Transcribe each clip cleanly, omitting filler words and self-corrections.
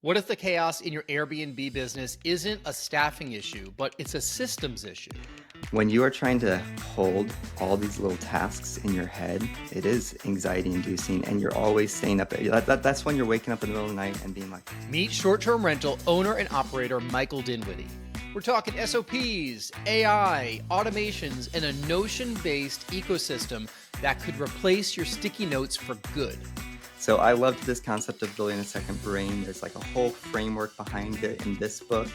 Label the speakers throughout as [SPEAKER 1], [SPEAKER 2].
[SPEAKER 1] What if the chaos in your Airbnb business isn't a staffing issue, but it's a systems issue?
[SPEAKER 2] When you are trying to hold all these little tasks in your head, it is anxiety inducing, and you're always staying up. That's when you're waking up in the middle of the night and being like,
[SPEAKER 1] Meet short-term rental owner and operator Michael Dinwiddie. We're talking SOPs, AI, automations, and a Notion-based ecosystem that could replace your sticky notes for good.
[SPEAKER 2] So I loved this concept of building a second brain. There's like a whole framework behind it in this book.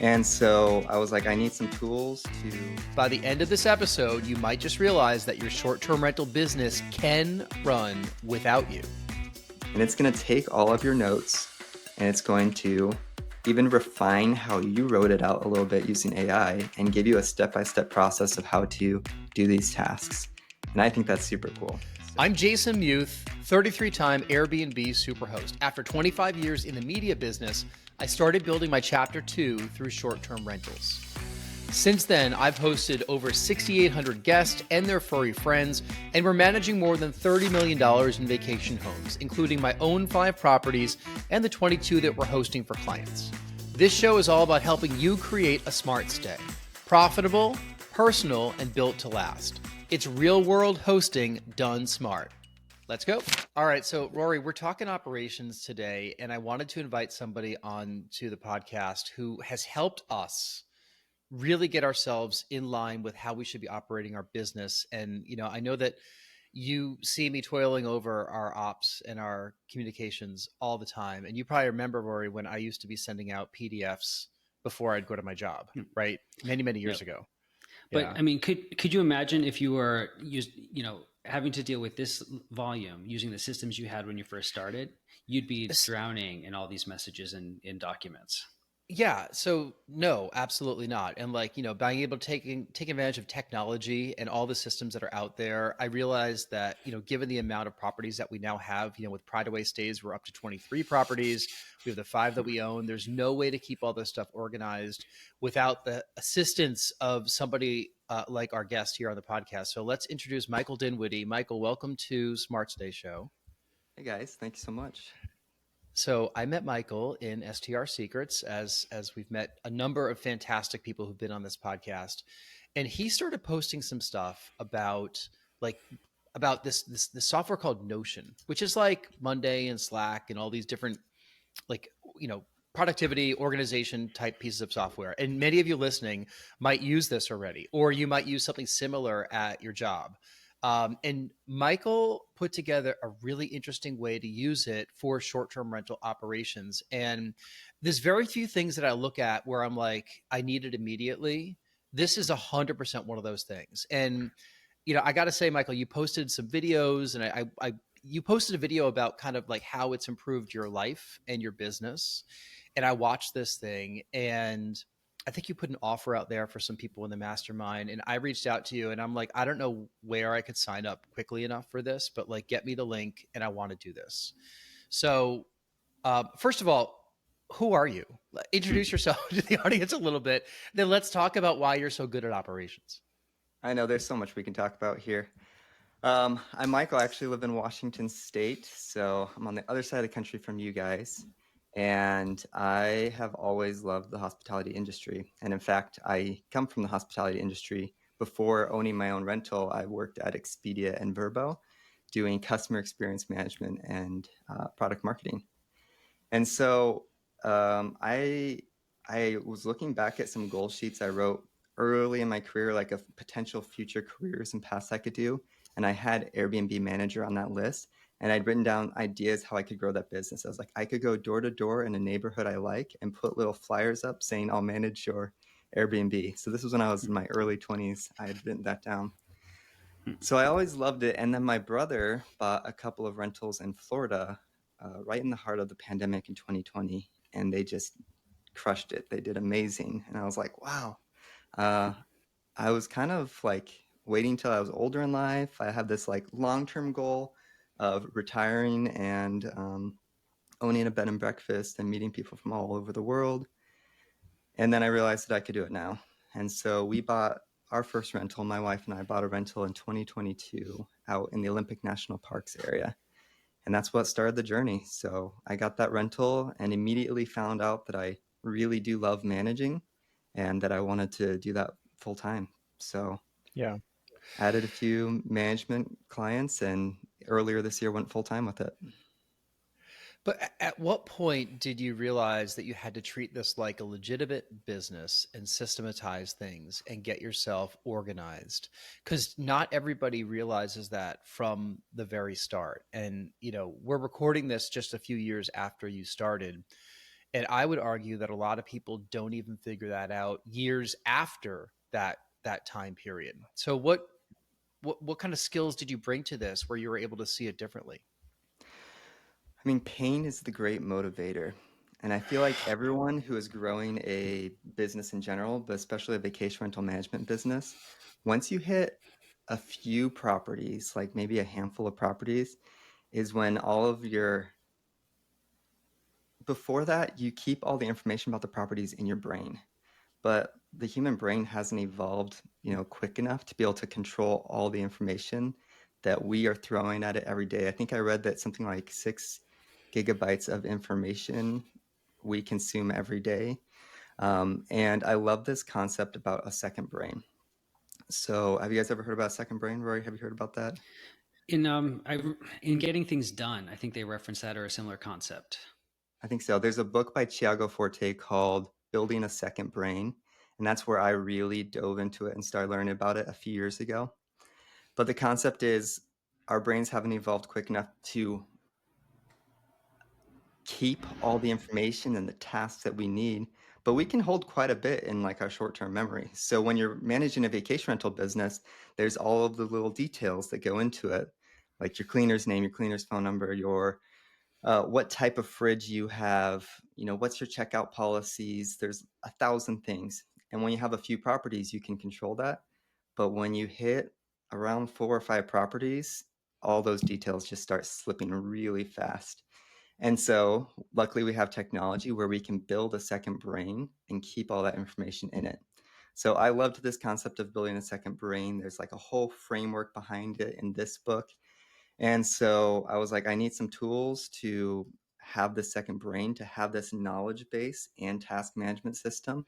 [SPEAKER 2] And so I was like, I need some tools to...
[SPEAKER 1] By the end of this episode, you might just realize that your short-term rental business can run without you.
[SPEAKER 2] And it's going to take all of your notes, and it's going to even refine how you wrote it out a little bit using AI and give you a step-by-step process of how to do these tasks. And I think that's super cool.
[SPEAKER 1] I'm Jason Muth, 33-time Airbnb superhost. After 25 years in the media business, I started building my chapter 2 through short-term rentals. Since then, I've hosted over 6,800 guests and their furry friends, and we're managing more than $30 million in vacation homes, including my own 5 properties and the 22 that we're hosting for clients. This show is all about helping you create a smart stay. Profitable, personal, and built to last. It's real-world hosting done smart. Let's go. All right. So Rory, we're talking operations today, and I wanted to invite somebody on to the podcast who has helped us really get ourselves in line with how we should be operating our business. And, you know, I know that you see me toiling over our ops and our communications all the time. And you probably remember, Rory, when I used to be sending out PDFs before I'd go to my job, right? Many, many years ago.
[SPEAKER 3] But
[SPEAKER 1] Yeah.
[SPEAKER 3] I mean, could you imagine if you were having to deal with this volume using the systems you had when you first started? You'd be drowning in all these messages and in documents.
[SPEAKER 1] Yeah. So no, absolutely not. And like, you know, being able to take advantage of technology and all the systems that are out there, I realized that, you know, given the amount of properties that we now have, you know, with Pride Away Stays, we're up to 23 properties. We have the 5 that we own. There's no way to keep all this stuff organized without the assistance of somebody like our guest here on the podcast. So let's introduce Michael Dinwiddie. Michael, welcome to Smart Stay Show.
[SPEAKER 2] Hey guys, thank you so much.
[SPEAKER 1] So I met Michael in STR Secrets, as we've met a number of fantastic people who've been on this podcast, and he started posting some stuff about this software called Notion, which is like Monday and Slack and all these different, like, you know, productivity organization type pieces of software. And many of you listening might use this already, or you might use something similar at your job. And Michael put together a really interesting way to use it for short-term rental operations. And there's very few things that I look at where I'm like, I need it immediately. This is 100% one of those things. And, you know, I got to say, Michael, you posted some videos, and you posted a video about kind of like how it's improved your life and your business. And I watched this thing, and I think you put an offer out there for some people in the mastermind, and I reached out to you, and I'm like, I don't know where I could sign up quickly enough for this, but like, get me the link, and I want to do this. So first of all, who are you? Introduce yourself to the audience a little bit. Then let's talk about why you're so good at operations.
[SPEAKER 2] I know there's so much we can talk about here. I'm Michael. I actually live in Washington State, so I'm on the other side of the country from you guys. And I have always loved the hospitality industry. And in fact, I come from the hospitality industry. Before owning my own rental, I worked at Expedia and Vrbo doing customer experience management and product marketing. And so I was looking back at some goal sheets I wrote early in my career, like of potential future careers and paths I could do. And I had Airbnb manager on that list. And I'd written down ideas how I could grow that business. I was like, I could go door to door in a neighborhood I like and put little flyers up saying, I'll manage your Airbnb. So this was when I was in my early 20s. I had written that down. So I always loved it. And then my brother bought a couple of rentals in Florida right in the heart of the pandemic in 2020. And they just crushed it. They did amazing. And I was like, wow. I was kind of like waiting till I was older in life. I had this like long-term goal of retiring and owning a bed and breakfast and meeting people from all over the world. And then I realized that I could do it now. And so we bought our first rental. My wife and I bought a rental in 2022 out in the Olympic National Parks area. And that's what started the journey. So I got that rental and immediately found out that I really do love managing and that I wanted to do that full time. So
[SPEAKER 1] Yeah.
[SPEAKER 2] added a few management clients and earlier this year went full time with it.
[SPEAKER 1] But at what point did you realize that you had to treat this like a legitimate business and systematize things and get yourself organized? Because not everybody realizes that from the very start. And, we're recording this just a few years after you started. And I would argue that a lot of people don't even figure that out years after that time period. So what kind of skills did you bring to this where you were able to see it differently?
[SPEAKER 2] I mean, pain is the great motivator. And I feel like everyone who is growing a business in general, but especially a vacation rental management business, once you hit a few properties, like maybe a handful of properties, is when all of your, before that, you keep all the information about the properties in your brain. But the human brain hasn't evolved, quick enough to be able to control all the information that we are throwing at it every day. I think I read that something like 6 gigabytes of information we consume every day. And I love this concept about a second brain. So have you guys ever heard about second brain? Rory, have you heard about that?
[SPEAKER 3] In getting things done, I think they reference that or a similar concept.
[SPEAKER 2] I think so. There's a book by Tiago Forte called Building a Second Brain. And that's where I really dove into it and started learning about it a few years ago. But the concept is our brains haven't evolved quick enough to keep all the information and the tasks that we need, but we can hold quite a bit in like our short-term memory. So when you're managing a vacation rental business, there's all of the little details that go into it, like your cleaner's name, your cleaner's phone number, your what type of fridge you have, what's your checkout policies. There's 1,000 things. And when you have a few properties, you can control that. But when you hit around 4 or 5 properties, all those details just start slipping really fast. And so luckily we have technology where we can build a second brain and keep all that information in it. So I loved this concept of building a second brain. There's like a whole framework behind it in this book. And so I was like, I need some tools to have this second brain, to have this knowledge base and task management system.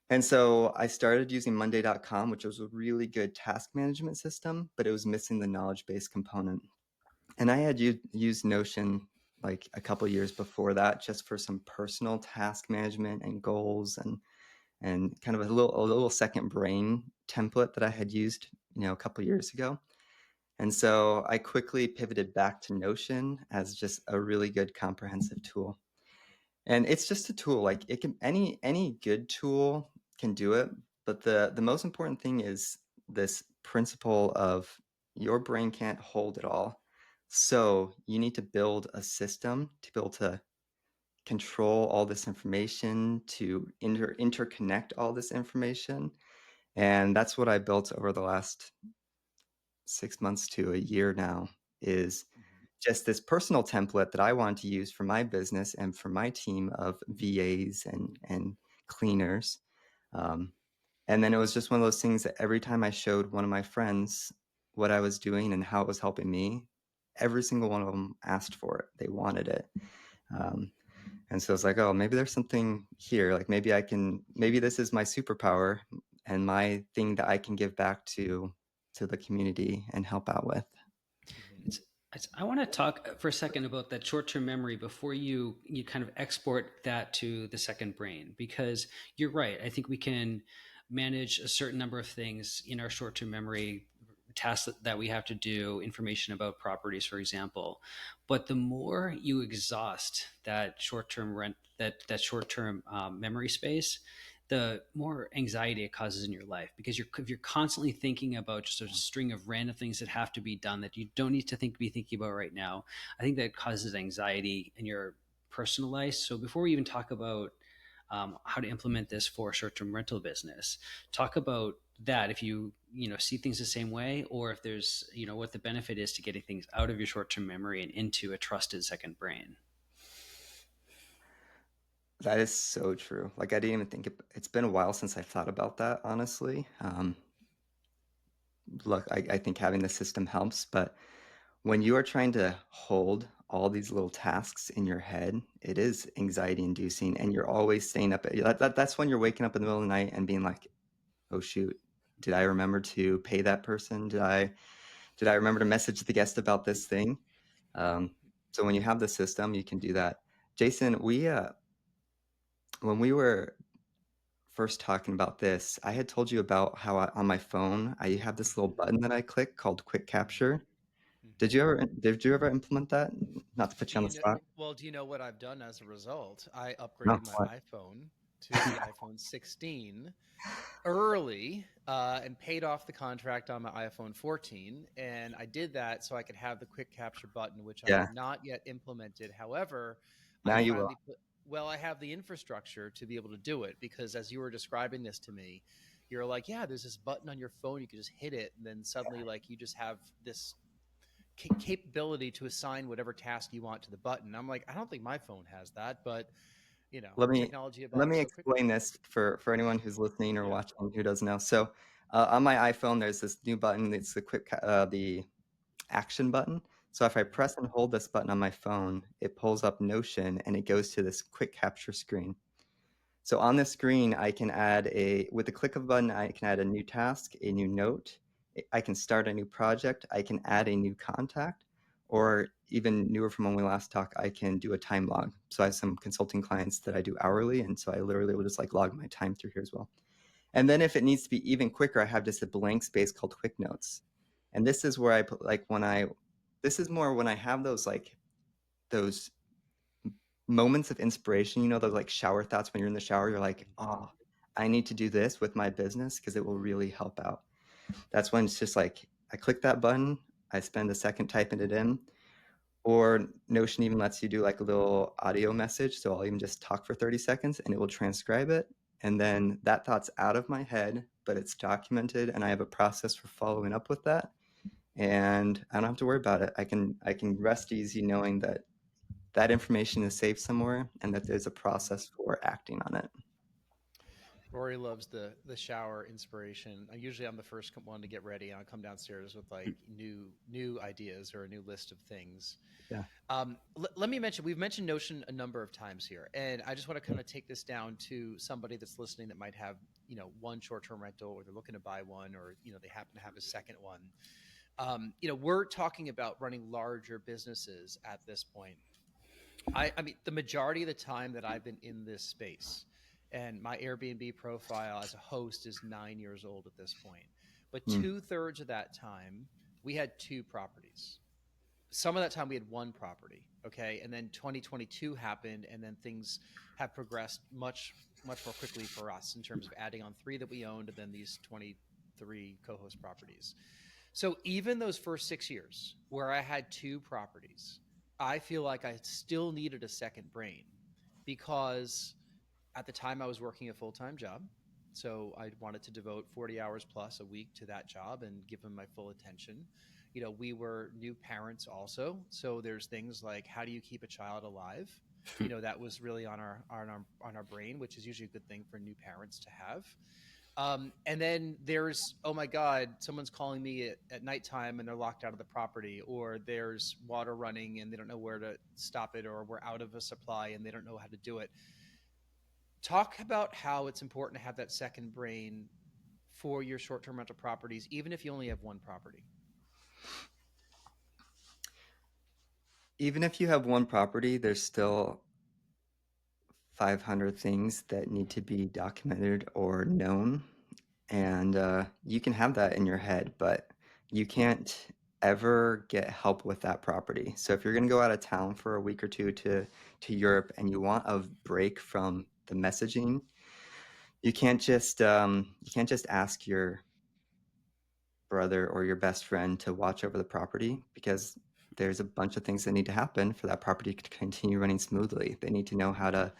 [SPEAKER 2] And so I started using Monday.com, which was a really good task management system, but it was missing the knowledge base component. And I had used Notion like a couple years before that, just for some personal task management and goals and kind of a little second brain template that I had used, a couple years ago. And so I quickly pivoted back to Notion as just a really good comprehensive tool. And it's just a tool. Like it can any good tool can do it, but the most important thing is this principle of your brain can't hold it all. So you need to build a system to be able to control all this information, to interconnect all this information. And that's what I built over the last 6 months to a year now, is just this personal template that I want to use for my business and for my team of VAs and cleaners. Um, and then it was just one of those things that every time I showed one of my friends what I was doing and how it was helping me, every single one of them asked for it. They wanted it. Um, and so it's like, oh, maybe there's something here. Like maybe this is my superpower and my thing that I can give back to the community and help out with.
[SPEAKER 3] I want to talk for a second about that short-term memory before you kind of export that to the second brain, because you're right. I think we can manage a certain number of things in our short-term memory, tasks that we have to do, information about properties, for example. But the more you exhaust that short-term short-term memory space, the more anxiety it causes in your life, because if you're constantly thinking about just a string of random things that have to be done that you don't need to be thinking about right now, I think that causes anxiety in your personal life. So before we even talk about how to implement this for a short-term rental business, talk about that, if you see things the same way, or if there's what the benefit is to getting things out of your short-term memory and into a trusted second brain.
[SPEAKER 2] That is so true. Like I didn't even think it's been a while since I thought about that, honestly. Look, I think having the system helps, but when you are trying to hold all these little tasks in your head, it is anxiety inducing, and you're always staying up. That's when you're waking up in the middle of the night and being like, "Oh shoot, did I remember to pay that person? Did I remember to message the guest about this thing?" Um, so when you have the system, you can do that. Jason, when we were first talking about this, I had told you about how on my phone I have this little
[SPEAKER 1] Mhm,
[SPEAKER 2] button that I click called Quick
[SPEAKER 1] mhm,
[SPEAKER 2] Capture. Did
[SPEAKER 1] mhm.
[SPEAKER 2] you ever did you ever implement that? Not to put
[SPEAKER 1] Do
[SPEAKER 2] you on
[SPEAKER 1] you
[SPEAKER 2] the
[SPEAKER 1] know?
[SPEAKER 2] spot.
[SPEAKER 1] Well, do you know what I've done as a result? I
[SPEAKER 2] No,
[SPEAKER 1] upgraded my
[SPEAKER 2] what?
[SPEAKER 1] iPhone to the iPhone 16 early and paid off the contract on my iPhone 14. And I did that so I could have the quick capture button, which I
[SPEAKER 2] Yeah,
[SPEAKER 1] have not yet implemented. However,
[SPEAKER 2] now
[SPEAKER 1] I
[SPEAKER 2] you will.
[SPEAKER 1] finally put, well, I have the infrastructure to be able to do it because as you were describing this to me, you're like, yeah, there's this button on your phone. You can just hit it. And then suddenly, like, you just have this capability to assign whatever task you want to the button. I'm like, I don't think my phone has that, but
[SPEAKER 2] Let me
[SPEAKER 1] technology
[SPEAKER 2] let
[SPEAKER 1] evolves
[SPEAKER 2] me
[SPEAKER 1] so quickly.
[SPEAKER 2] explain this for anyone who's listening or
[SPEAKER 1] Yeah.
[SPEAKER 2] watching who doesn't know. So, on my iPhone, there's this new button. It's the action button. So if I
[SPEAKER 1] Mhm.
[SPEAKER 2] press and hold this button on my phone, it pulls up Notion and it goes to this quick capture screen. So on this screen, I can with the click of a button, I can add a new task, a new note. I can start a new project. I can add a new contact, or even newer from when we last talked, I can do a time log. So I have some consulting clients that I do hourly, and so I literally will just like log my time through here as well. And then if it needs to be even quicker, I have just a blank space called quick notes. And this is where I put like this is more when I have those moments of inspiration, those like shower thoughts when you're in the shower, you're like,
[SPEAKER 1] Mhm.
[SPEAKER 2] oh, I need to do this with my business because it will really help out. That's when it's just like, I click that button, I spend a second typing it in, or Notion even lets you do like a little audio message. So I'll even just talk for 30 seconds and it will transcribe it. And then that thought's out of my head, but it's documented and I have a process for following up with that. And I don't have to worry about it. I can rest easy knowing that that information is saved somewhere and that there's a
[SPEAKER 1] Mhm.
[SPEAKER 2] process for acting on it.
[SPEAKER 1] Rory loves the shower inspiration. Usually I'm the first one to get ready. I'll come downstairs with like new ideas or a new list of things.
[SPEAKER 2] Yeah.
[SPEAKER 1] Let me mention we've mentioned Notion a number of times here, and I just want to kind of take this down to somebody that's listening that might have one short-term rental, or they're looking to buy one, or they happen to have a second one. We're talking about running larger businesses at this point. I mean, the majority of the time that I've been in this space, and my Airbnb profile as a host is 9 years old at this point, but
[SPEAKER 2] Hmm.
[SPEAKER 1] 2/3 of that time we had two properties. Some of that time we had one property, okay, and then 2022 happened, and then things have progressed much more quickly for us in terms of adding on three that we owned, and then these 23 co-host properties. So even those first 6 years where I had two properties, I feel like I still needed a second brain because at the time I was working a full time job. So I wanted to devote 40 hours plus a week to that job and give them my full attention. We were new parents also. So there's things like how do you keep a child alive? That was really on our brain, which is usually a good thing for new parents to have. And then there's, oh my God, someone's calling me at nighttime and they're locked out of the property, or there's water running and they don't know where to stop it, or we're out of a supply and they don't know how to do it. Talk about how it's important to have that second brain for your short term rental properties, even if you only have one property.
[SPEAKER 2] Even if you have one property, there's still 500 things that need to be documented or known. And you can have that in your head, but you can't ever get help with that property. So if you're going to go out of town for a week or two to Europe and you want a break from the messaging, you can't just ask your brother or your best friend to watch over the property because there's a bunch of things that need to happen for that property to continue running smoothly. They need to know how to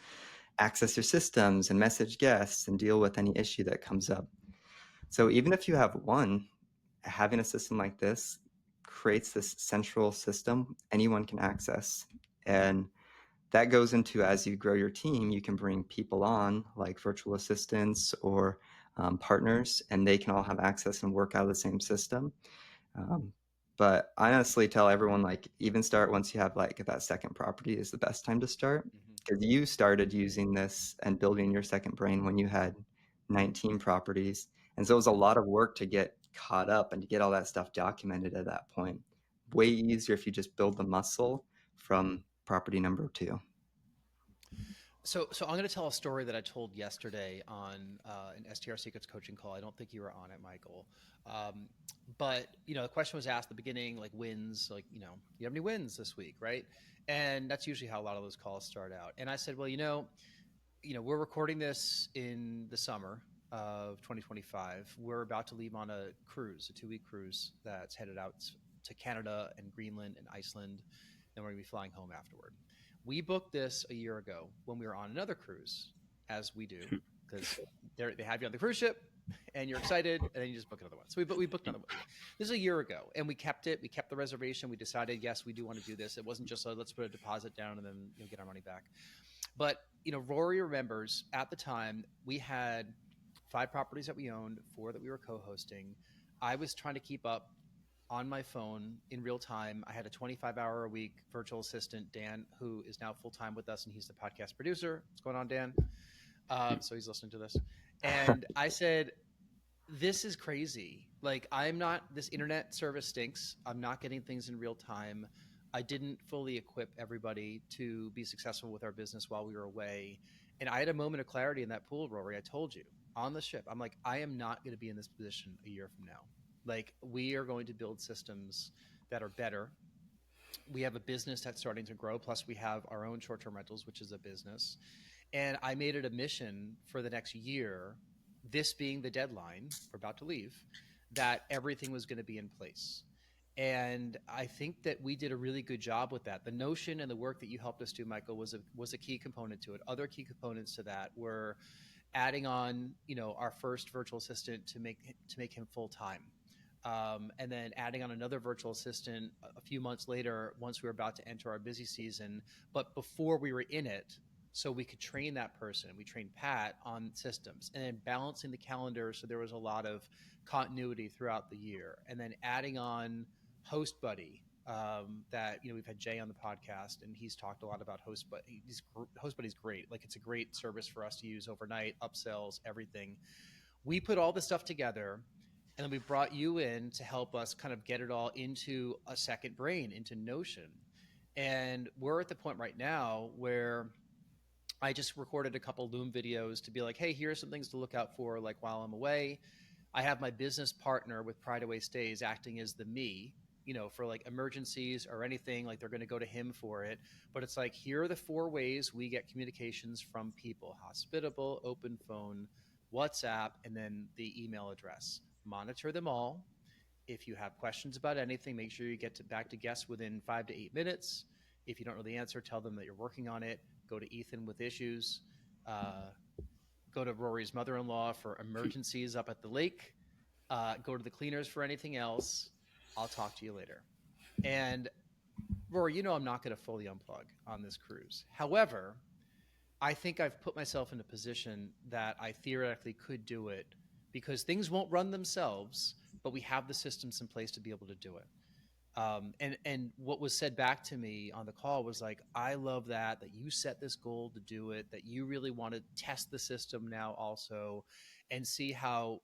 [SPEAKER 2] access your systems and message guests and deal with any issue that comes up. So even if you have one, having a system like this creates this central system anyone can access. And that goes into as you grow your team, you can bring people on like virtual assistants or partners, and they can all have access and work out of the same system. Um, But I honestly tell everyone, like, even start once you have like that second property is the best time to start, because you started using this and building your second brain when you had 19 properties. And so it was a lot of work to get caught up and to get all that stuff documented at that point. Way easier if you just build the muscle from property number 2.
[SPEAKER 1] So I'm going to tell a story that I told yesterday on an STR Secrets coaching call. I don't think you were on it, Michael. Um, but the question was asked at the beginning, like wins, like you have any wins this week, right? And that's usually how a lot of those calls start out. And I said, well, we're recording this in the summer of 2025. We're about to leave on a cruise, a 2-week cruise that's headed out to Canada and Greenland and Iceland. Then we're going to be flying home afterward. We booked this a year ago when we were on another cruise, as we do, because they have you on the cruise ship and you're excited, and then you just book another one. So we booked another one. This is a year ago, and we kept it. We kept the reservation. We decided, yes, we do want to do this. It wasn't just let's put a deposit down and then get our money back. But Rory remembers at the time we had 5 properties that we owned, 4 that we were co-hosting. I was trying to keep up on my phone in real time. I had a 25-hour-a-week virtual assistant, Dan, who is now full-time with us, and he's the podcast producer. What's going on, Dan? So he's listening to this. And I said, this is crazy. Like, this internet service stinks. I'm not getting things in real time. I didn't fully equip everybody to be successful with our business while we were away. And I had a moment of clarity in that pool, Rory. I told you on the ship, I'm like, I am not going to be in this position a year from now. Like, we are going to build systems that are better. We have a business that's starting to grow. Plus, we have our own short-term rentals, which is a business. And I made it a mission for the next year, this being the deadline, we're about to leave, that everything was going to be in place. And I think that we did a really good job with that. The notion and the work that you helped us do, Michael, was a key component to it. Other key components to that were adding on, our first virtual assistant to make him full time. And then adding on another virtual assistant a few months later, once we were about to enter our busy season, but before we were in it, so we could train that person. We trained Pat on systems, and then balancing the calendar so there was a lot of continuity throughout the year, and then adding on Host Buddy. That we've had Jay on the podcast, and he's talked a lot about Host Buddy. Host Buddy's great. Like, it's a great service for us to use overnight, upsells, everything. We put all this stuff together, and then we brought you in to help us kind of get it all into a second brain, into Notion. And we're at the point right now where I just recorded a couple Loom videos to be like, hey, here are some things to look out for, like, while I'm away. I have my business partner with Pride Away Stays acting as the me, for like emergencies or anything, like they're going to go to him for it. But it's like, here are the 4 ways we get communications from people: hospitable, open phone, WhatsApp, and then the email address. Monitor them all. If you have questions about anything, make sure you get back to guests within 5 to 8 minutes. If you don't know the answer, tell them that you're working on it. Go to Ethan with issues. Go to Rory's mother-in-law for emergencies up at the lake. Go to the cleaners for anything else. I'll talk to you later. And Rory, I'm not going to fully unplug on this cruise. However, I think I've put myself in a position that I theoretically could do it, because things won't run themselves, but we have the systems in place to be able to do it. And what was said back to me on the call was like, I love that you set this goal to do it, that you really want to test the system now also, and see how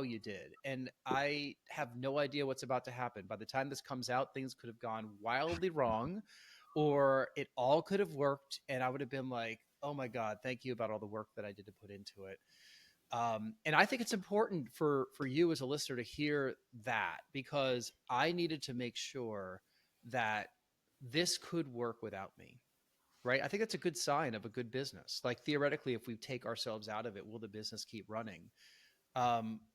[SPEAKER 1] you did. And I have no idea what's about to happen. By the time this comes out, things could have gone wildly wrong, or it all could have worked, and I would have been like, oh my God, thank you about all the work that I did to put into it. And I think it's important for you as a listener to hear that, because I needed to make sure that this could work without me, right? I think that's a good sign of a good business. Like, theoretically, if we take ourselves out of it, will the business keep running?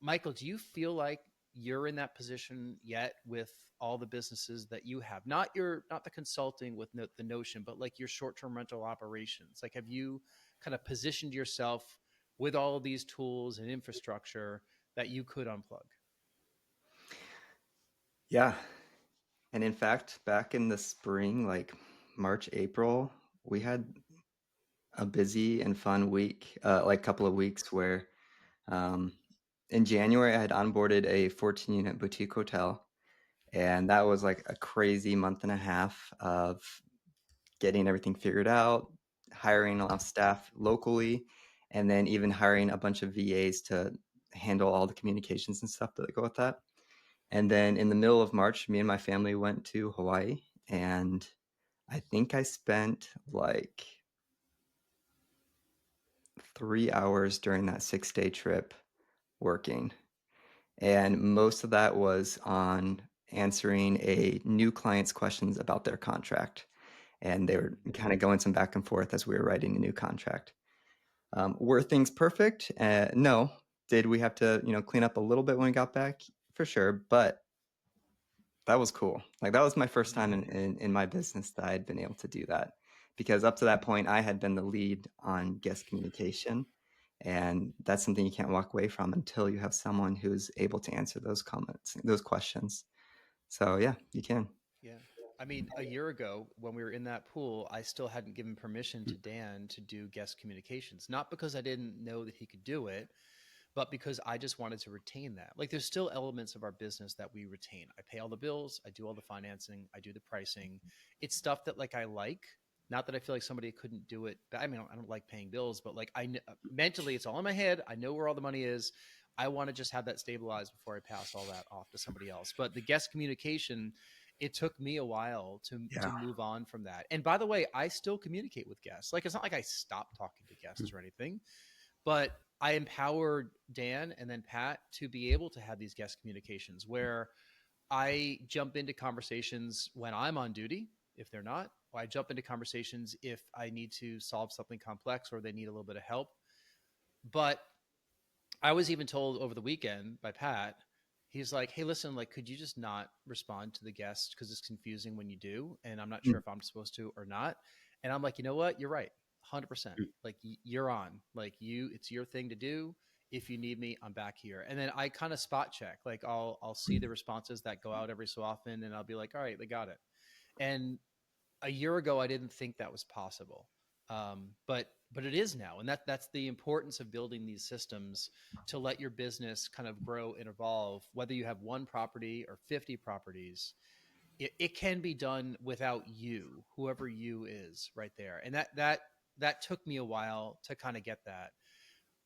[SPEAKER 1] Michael, do you feel like you're in that position yet with all the businesses that you have? Not the consulting with the Notion, but like your short-term rental operations. Like, have you kind of positioned yourself with all of these tools and infrastructure that you could unplug?
[SPEAKER 2] Yeah. And in fact, back in the spring, like March, April, we had a busy and fun week, like couple of weeks where in January I had onboarded a 14-unit boutique hotel, And that was like a crazy month and a half of getting everything figured out, hiring a lot of staff locally, and then even hiring a bunch of VAs to handle all the communications and stuff that go with that. And then in the middle of March, me and my family went to Hawaii, and I think I spent like 3 hours during that 6-day trip working. And most of that was on answering a new client's questions about their contract. And they were kind of going some back and forth as we were writing a new contract. Were things perfect? No. Did we have to, clean up a little bit when we got back? For sure. But that was cool. Like that was my first time in my business that I had been able to do that. Because up to that point, I had been the lead on guest communication. And that's something you can't walk away from until you have someone who's able to answer those comments, those questions. So yeah, you can.
[SPEAKER 1] Yeah. I mean, a year ago when we were in that pool, I still hadn't given permission to Dan to do guest communications, not because I didn't know that he could do it, but because I just wanted to retain that. Like there's still elements of our business that we retain. I pay all the bills, I do all the financing, I do the pricing. It's stuff that like I like, not that I feel like somebody couldn't do it. I mean, I don't like paying bills, but like mentally it's all in my head. I know where all the money is. I want to just have that stabilized before I pass all that off to somebody else. But the guest communication, it took me a while to move on from that. And by the way, I still communicate with guests. Like it's not like I stopped talking to guests or anything, but I empowered Dan and then Pat to be able to have these guest communications where I jump into conversations when I'm on duty, if they're not, or I jump into conversations if I need to solve something complex or they need a little bit of help. But I was even told over the weekend by Pat, he's like, hey, listen, like, could you just not respond to the guest because it's confusing when you do? And I'm not sure if I'm supposed to or not. And I'm like, you know what? You're right. 100%. Like you're on, like it's your thing to do. If you need me, I'm back here. And then I kind of spot check, like I'll see the responses that go out every so often and I'll be like, all right, they got it. And a year ago, I didn't think that was possible. But it is now. And that's the importance of building these systems to let your business kind of grow and evolve, whether you have one property or 50 properties. It can be done without you, whoever you is right there. And that took me a while to kind of get that.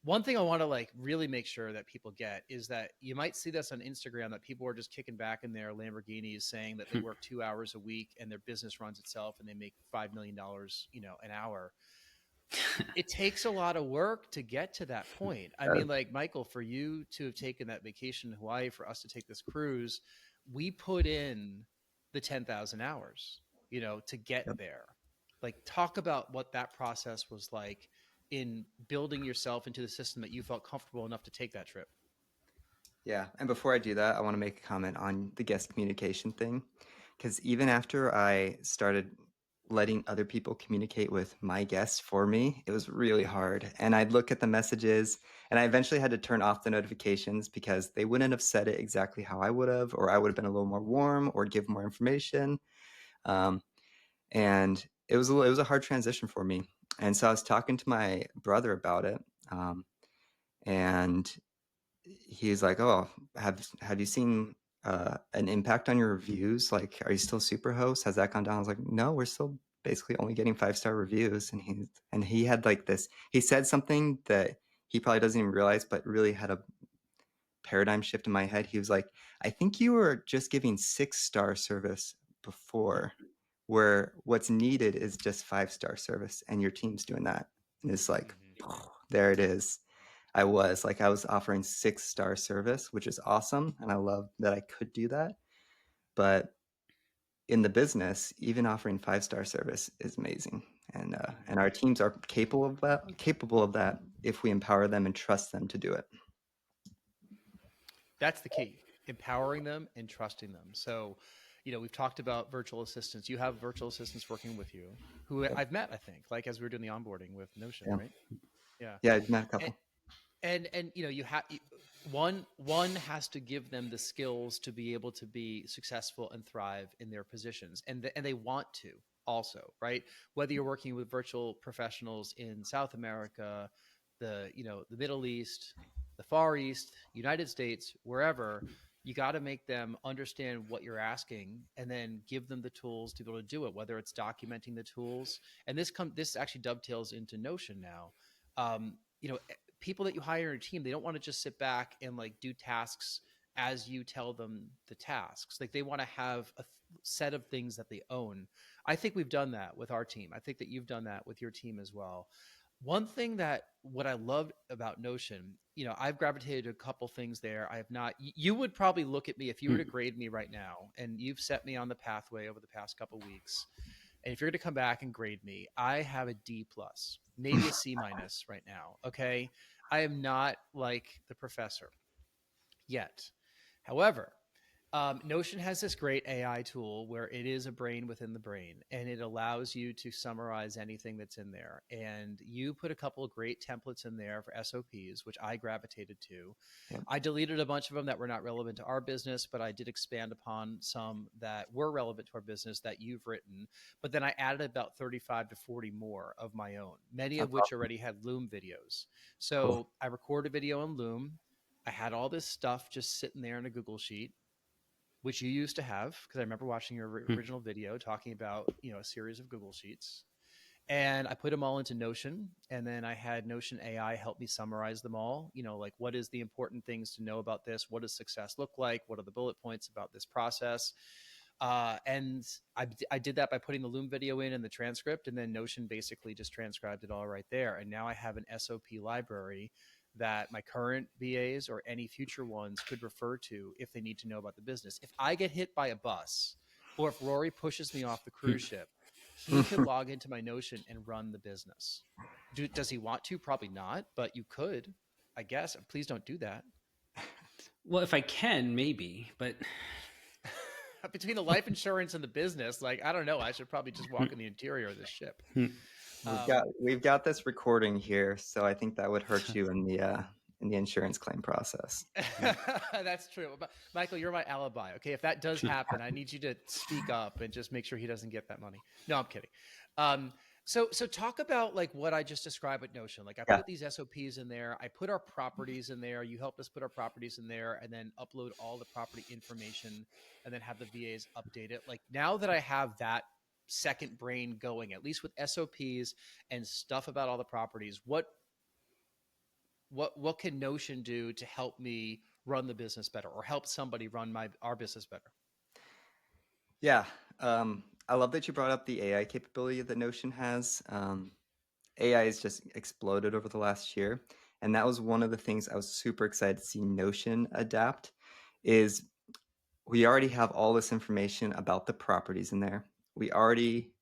[SPEAKER 1] One thing I want to like really make sure that people get is that you might see this on Instagram that people are just kicking back in their Lamborghinis saying that they work 2 hours a week and their business runs itself and they make $5 million, an hour. It takes a lot of work to get to that point. I mean, like Michael, for you to have taken that vacation in Hawaii, for us to take this cruise, we put in the 10,000 hours, to get there. Like talk about what that process was like in building yourself into the system that you felt comfortable enough to take that trip.
[SPEAKER 2] Yeah. And before I do that, I want to make a comment on the guest communication thing. Because even after I started letting other people communicate with my guests for me, it was really hard. And I'd look at the messages and I eventually had to turn off the notifications because they wouldn't have said it exactly how I would have, or I would have been a little more warm or give more information. And it was a hard transition for me. And so I was talking to my brother about it. And he's like, "Oh, have you seen an impact on your reviews? Like, are you still Superhost? Has that gone down?" I was like, "No, we're still basically only getting 5-star reviews." And he had like this. He said something that he probably doesn't even realize, but really had a paradigm shift in my head. He was like, "I think you were just giving 6-star service before, where what's needed is just 5-star service, and your team's doing that." And it's like, there it is. I was offering 6-star service, which is awesome. And I love that I could do that. But in the business, even offering 5-star service is amazing. And our teams are capable of that if we empower them and trust them to do it.
[SPEAKER 1] That's the key, empowering them and trusting them. So, we've talked about virtual assistants. You have virtual assistants working with you who I've met, I think, like as we were doing the onboarding with Notion,
[SPEAKER 2] Yeah.
[SPEAKER 1] right? Yeah.
[SPEAKER 2] Yeah, I've met a couple.
[SPEAKER 1] And you have one has to give them the skills to be able to be successful and thrive in their positions, and they want to also, right? Whether you're working with virtual professionals in South America, the Middle East, the Far East, United States, wherever, You got to make them understand what you're asking and then give them the tools to be able to do it, whether it's documenting the tools. And this actually dovetails into Notion now. You know, people that you hire in your team, they don't want to just sit back and like do tasks as you tell them the tasks. Like they want to have a set of things that they own. I think we've done that with our team. I think that you've done that with your team as well. One thing that what I loved about Notion, you know, I've gravitated to a couple things there. I have not. You would probably look at me if you were to grade me right now, and you've set me on the pathway over the past couple weeks. And if you're going to come back and grade me, I have a D plus, maybe a C minus right now. Okay, I am not like the professor yet. However, Notion has this great AI tool where it is a brain within the brain, and it allows you to summarize anything that's in there. And you put a couple of great templates in there for SOPs, which I gravitated to.
[SPEAKER 2] Yep.
[SPEAKER 1] I deleted a bunch of them that were not relevant to our business, but I did expand upon some that were relevant to our business that you've written. But then I added about 35 to 40 more of my own, many of which already had Loom videos. So
[SPEAKER 2] Cool.
[SPEAKER 1] I recorded a video in Loom. I had all this stuff just sitting there in a Google Sheet, which you used to have, because I remember watching your original video talking about, you know, a series of Google Sheets. And I put them all into Notion, and then I had Notion AI help me summarize them all. You know, like what is the important things to know about this? What does success look like? What are the bullet points about this process? And I did that by putting the Loom video in and the transcript, and then Notion basically just transcribed it all right there. And now I have an SOP library that my current VAs or any future ones could refer to if they need to know about the business. If I get hit by a bus, or if Rory pushes me off the cruise ship, he could log into my Notion and run the business. Does he want to? Probably not, but you could, I guess. Please don't do that.
[SPEAKER 3] Well, if I can, maybe, but
[SPEAKER 1] between the life insurance and the business, like, I don't know. I should probably just walk in the interior of this ship.
[SPEAKER 2] We've got this recording here, so I think that would hurt you in the insurance claim process.
[SPEAKER 1] That's true. But Michael, you're my alibi. Okay, if that does happen, I need you to speak up and just make sure he doesn't get that money. No, I'm kidding. So talk about like what I just described with Notion. Like I put these SOPs in there. I put our properties in there. You helped us put our properties in there, and then upload all the property information, and then have the VAs update it. Like now that I have that second brain going, at least with SOPs and stuff about all the properties, what can Notion do to help me run the business better, or help somebody run our business better?
[SPEAKER 2] Yeah. I love that you brought up the AI capability that Notion has. AI has just exploded over the last year. And that was one of the things I was super excited to see Notion adapt is we already have all this information about the properties in there. We already,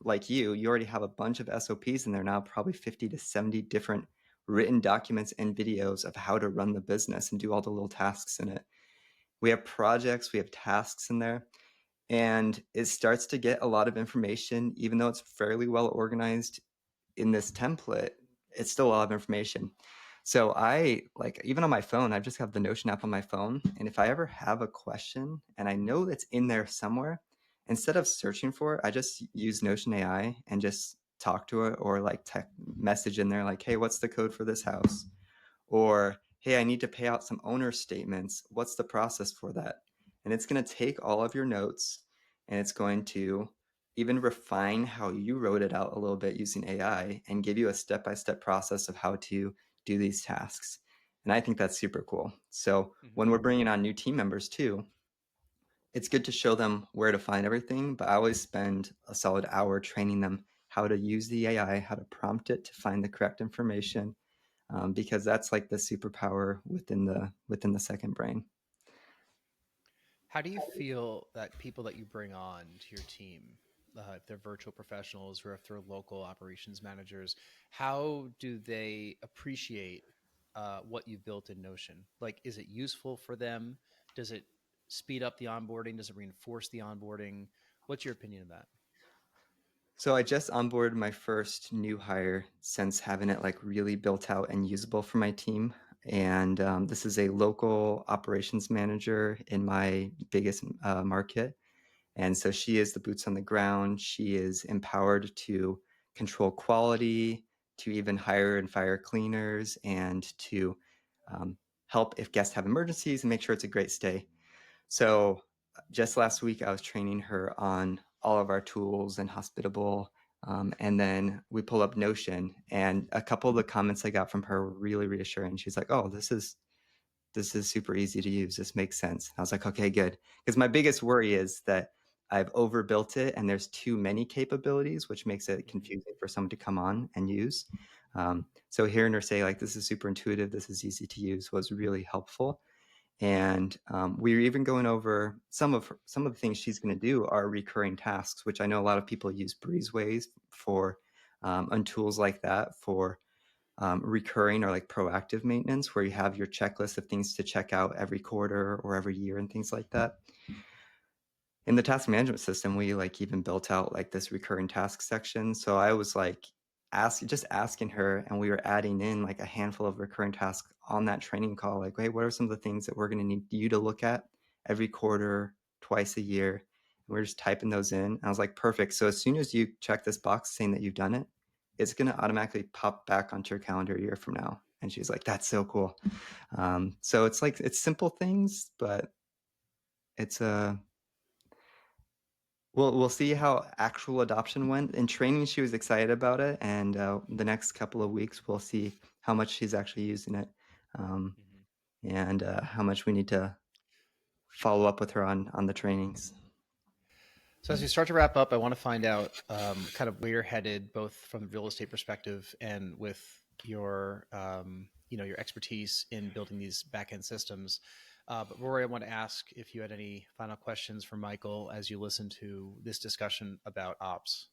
[SPEAKER 2] like you already have a bunch of SOPs in there now, probably 50 to 70 different written documents and videos of how to run the business and do all the little tasks in it. We have projects, we have tasks in there, and it starts to get a lot of information, even though it's fairly well organized in this template, it's still a lot of information. So I like, even on my phone, I just have the Notion app on my phone. And if I ever have a question and I know it's in there somewhere, instead of searching for it, I just use Notion AI and just talk to it, or like message in there like, hey, what's the code for this house? Or, hey, I need to pay out some owner statements. What's the process for that? And it's going to take all of your notes, and it's going to even refine how you wrote it out a little bit using AI and give you a step-by-step process of how to do these tasks. And I think that's super cool. So when we're bringing on new team members too, it's good to show them where to find everything, but I always spend a solid hour training them how to use the AI, how to prompt it to find the correct information, because that's like the superpower within the second brain.
[SPEAKER 1] How do you feel that people that you bring on to your team, if they're virtual professionals or if they're local operations managers, how do they appreciate what you've built in Notion? Like, is it useful for them? Does it speed up the onboarding? Does it reinforce the onboarding? What's your opinion of that?
[SPEAKER 2] So I just onboarded my first new hire since having it like really built out and usable for my team. And this is a local operations manager in my biggest market. And so she is the boots on the ground. She is empowered to control quality, to even hire and fire cleaners, and to help if guests have emergencies and make sure it's a great stay. So just last week, I was training her on all of our tools and Hospitable. And then we pull up Notion, and a couple of the comments I got from her were really reassuring. She's like, "Oh, this is super easy to use. This makes sense." I was like, "Okay, good." Because my biggest worry is that I've overbuilt it and there's too many capabilities, which makes it confusing for someone to come on and use. So hearing her say like, "This is super intuitive, this is easy to use," was really helpful. And we were even going over some of the things she's going to do are recurring tasks, which I know a lot of people use Breezeways for, and tools like that for recurring or like proactive maintenance, where you have your checklist of things to check out every quarter or every year and things like that. In the task management system, we like even built out like this recurring task section. So I was like asking her, and we were adding in like a handful of recurring tasks on that training call. Like, hey, what are some of the things that we're going to need you to look at every quarter, twice a year? And we're just typing those in. I was like, perfect. So as soon as you check this box saying that you've done it, it's going to automatically pop back onto your calendar a year from now. And she's like, that's so cool. So it's like, it's simple things, but it's we'll see how actual adoption went. In training, she was excited about it, and the next couple of weeks, we'll see how much she's actually using it, and how much we need to follow up with her on the trainings.
[SPEAKER 1] So as we start to wrap up, I want to find out kind of where you're headed, both from the real estate perspective and with your, your expertise in building these back-end systems. But Rory, I want to ask if you had any final questions for Michael as you listen to this discussion about ops.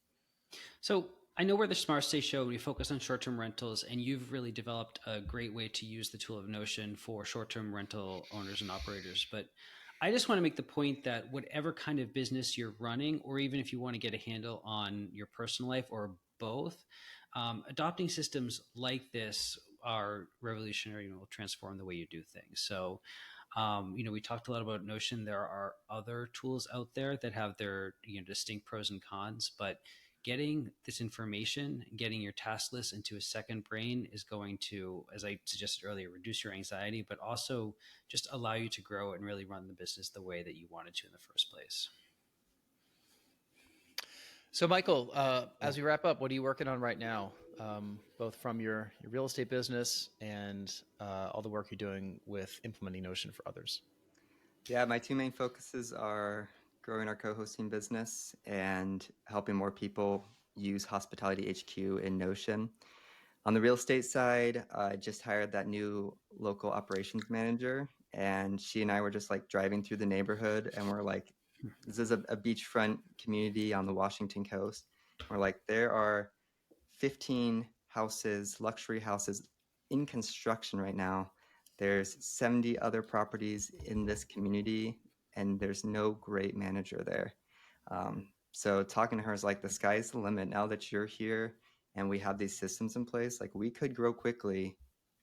[SPEAKER 3] So I know we're the Smart Stay Show. We focus on short-term rentals, and you've really developed a great way to use the tool of Notion for short-term rental owners and operators. But I just want to make the point that whatever kind of business you're running, or even if you want to get a handle on your personal life or both, adopting systems like this are revolutionary and will transform the way you do things. So we talked a lot about Notion. There are other tools out there that have their distinct pros and cons, but getting this information, getting your task list into a second brain is going to, as I suggested earlier, reduce your anxiety, but also just allow you to grow and really run the business the way that you wanted to in the first place.
[SPEAKER 1] So, Michael, as we wrap up, what are you working on right now, both from your real estate business and all the work you're doing with implementing Notion for others?
[SPEAKER 2] Yeah, my two main focuses are growing our co-hosting business and helping more people use Hospitality HQ in Notion. On the real estate side, I just hired that new local operations manager, and she and I were just like driving through the neighborhood, and we're like, this is a beachfront community on the Washington coast. We're like, there are 15 houses, luxury houses in construction right now. There's 70 other properties in this community, and there's no great manager there. So talking to her is like, the sky's the limit. Now that you're here and we have these systems in place, like we could grow quickly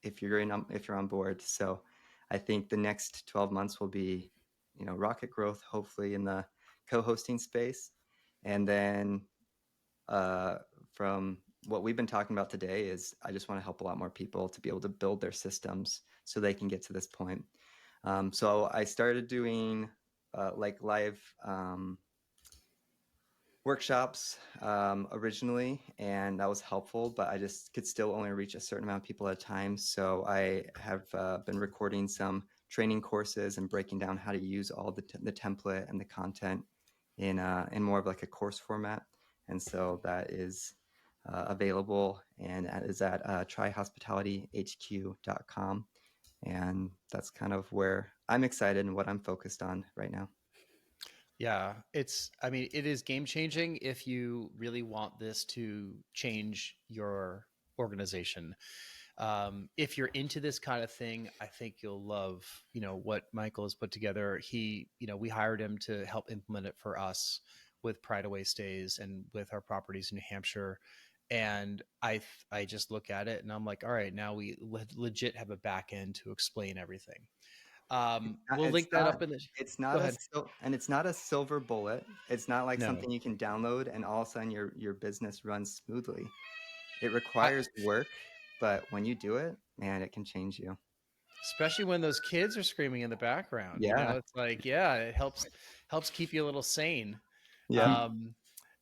[SPEAKER 2] if you're on board. So I think the next 12 months will be, rocket growth, hopefully in the co-hosting space. And then from what we've been talking about today is I just want to help a lot more people to be able to build their systems so they can get to this point. So I started doing like live workshops originally, and that was helpful, but I just could still only reach a certain amount of people at a time. So I have been recording some training courses and breaking down how to use all the template and the content in more of like a course format. And so that is available, and that is at tryhospitalityhq.com. And that's kind of where I'm excited and what I'm focused on right now.
[SPEAKER 1] Yeah, it is game changing if you really want this to change your organization. If you're into this kind of thing, I think you'll love, what Michael has put together. We hired him to help implement it for us with Pride Away stays and with our properties in New Hampshire. And I just look at it and I'm like, all right, now we legit have a back end to explain everything. We'll
[SPEAKER 2] It's
[SPEAKER 1] link that up in the.
[SPEAKER 2] it's
[SPEAKER 1] Go
[SPEAKER 2] not
[SPEAKER 1] ahead.
[SPEAKER 2] it's not a silver bullet. It's not like
[SPEAKER 1] No,
[SPEAKER 2] something you can download and all of a sudden your business runs smoothly. It
[SPEAKER 1] I,
[SPEAKER 2] requires work, but when you do it, man, it can change you.
[SPEAKER 1] especially when those kids are screaming in the background. You
[SPEAKER 2] Yeah.
[SPEAKER 1] know, it's like, yeah, it helps keep you a little sane.
[SPEAKER 2] Yeah.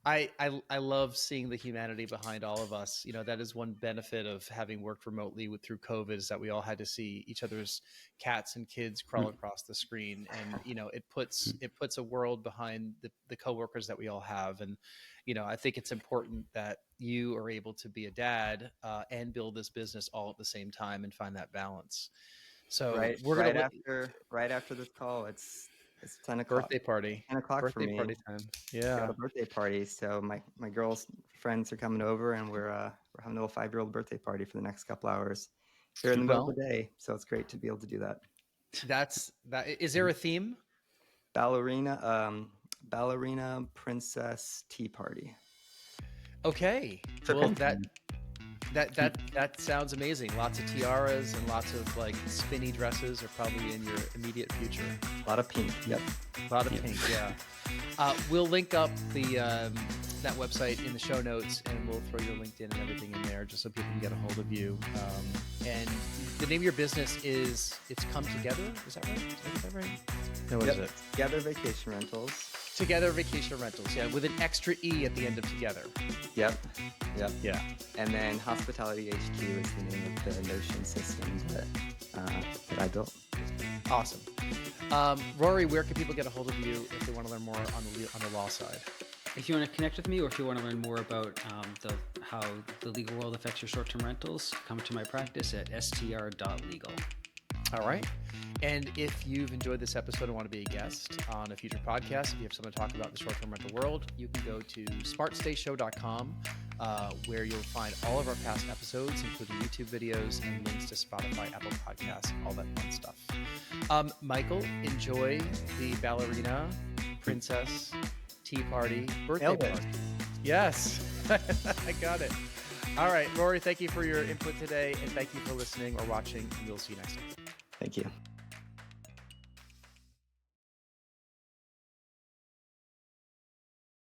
[SPEAKER 1] I love seeing the humanity behind all of us. You know, that is one benefit of having worked remotely through COVID, is that we all had to see each other's cats and kids crawl across the screen. And, you know, it puts a world behind the coworkers that we all have. And, you know, I think it's important that you are able to be a dad and build this business all at the same time and find that balance. So
[SPEAKER 2] right after this call, it's 10 o'clock.
[SPEAKER 1] birthday party.
[SPEAKER 2] 10 o'clock for
[SPEAKER 1] Birthday
[SPEAKER 2] me.
[SPEAKER 1] party time.
[SPEAKER 2] Got
[SPEAKER 1] Yeah.
[SPEAKER 2] a birthday party. So my girls' friends are coming over, and we're having a little 5-year-old birthday party for the next couple hours here in the middle of the day. So it's great to be able to do that.
[SPEAKER 1] Is there a theme?
[SPEAKER 2] Ballerina princess tea party.
[SPEAKER 1] Okay. Well, that sounds amazing. Lots of tiaras and lots of like spinny dresses are probably in your immediate future.
[SPEAKER 2] A lot of pink. Yep.
[SPEAKER 1] A lot of pink. Yeah. We'll link up that website in the show notes, and we'll throw your LinkedIn and everything in there just so people can get a hold of you. And the name of your business is Come Together. Is that right? Did I get that right? No, what is it?
[SPEAKER 2] Together Vacation Rentals.
[SPEAKER 1] Together Vacation Rentals. Yeah, with an extra E at the end of together.
[SPEAKER 2] Yep.
[SPEAKER 1] Yeah.
[SPEAKER 2] And then Hospitality HQ is the name of the Notion system that I built.
[SPEAKER 1] Awesome. Rory, where can people get a hold of you if they want to learn more on the law side?
[SPEAKER 3] If you want to connect with me, or if you want to learn more about how the legal world affects your short-term rentals, come to my practice at str.legal.
[SPEAKER 1] All right. And if you've enjoyed this episode and want to be a guest on a future podcast, if you have something to talk about the short-term rental world, you can go to smartstayshow.com, where you'll find all of our past episodes, including YouTube videos and links to Spotify, Apple Podcasts, all that fun stuff. Michael, enjoy the ballerina princess tea party birthday party. Yes, I got it. All right, Rory, thank you for your input today, and thank you for listening or watching, and we'll see you next time.
[SPEAKER 2] Thank you.